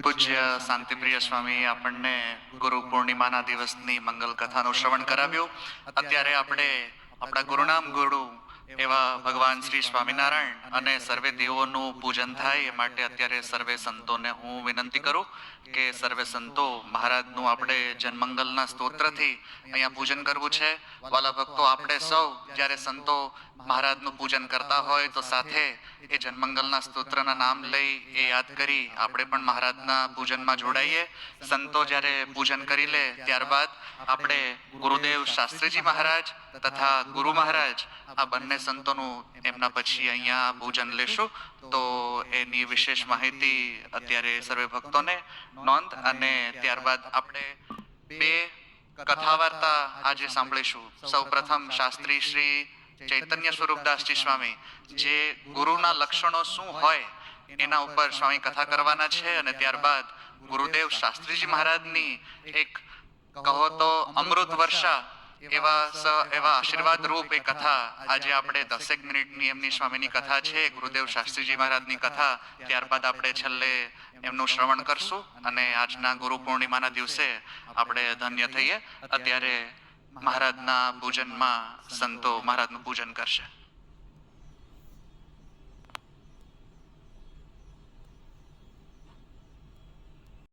પૂજ્ય શાંતિપ્રિય સ્વામી આપણને ગુરુ પૂર્ણિમાના દિવસની મંગલ કથાનું શ્રવણ કરાવ્યું. અત્યારે આપણે આપણા ગુરુનામ ગુરુ એવા ભગવાન શ્રી સ્વામિનારાયણ અને સર્વે દેવોનું પૂજન થાય એ માટે અત્યારે સર્વે સંતોને હું વિનંતી કરું કે સર્વે સંતો મહારાજનું આપણે જન્મંગલના સ્તોત્રથી અહીંયા પૂજન કરવું છે. વાલા ભક્તો, આપણે સૌ જ્યારે સંતો મહારાજનું પૂજન કરતા હોય તો સાથે એ જન્મંગલના સ્તોત્રના નામ લઈ એ યાદ કરી આપણે પણ મહારાજના પૂજનમાં જોડાઈએ. સંતો જ્યારે પૂજન કરી લે ત્યારબાદ આપણે ગુરુદેવ શાસ્ત્રીજી મહારાજ તથા ગુરુ મહારાજ આ બંને સંતોનું એમના પછી અહીંયા પૂજન લેશું. તો એની વિશેષ માહિતી અત્યારે સર્વે ભક્તોને નોંધ, અને ત્યારબાદ આપણે બે કથા વાર્તા આજે સાંભળીશું. સૌ પ્રથમ શાસ્ત્રી શ્રી ચૈતન્ય સ્વરૂપદાસજી સ્વામી જે ગુરુના લક્ષણો શું હોય એના ઉપર સ્વામી કથા કરવાના છે, અને ત્યારબાદ ગુરુદેવ શાસ્ત્રીજી મહારાજની એક કહો તો અમૃત વર્ષા એવા આશીર્વાદ રૂપ એ કથા આજે આપણે 10 મિનિટની એમની સ્વામીની કથા છે, ગુરુદેવ શાસ્ત્રીજી મહારાજની કથા. ત્યારબાદ આપણે છેલ્લે એમનું શ્રવણ કરશું અને આજના ગુરુ પૂર્ણિમાના દિવસે આપણે ધન્ય થઈએ. અત્યારે મહારાજના પૂજનમાં સંતો મહારાજનું પૂજન કરશે.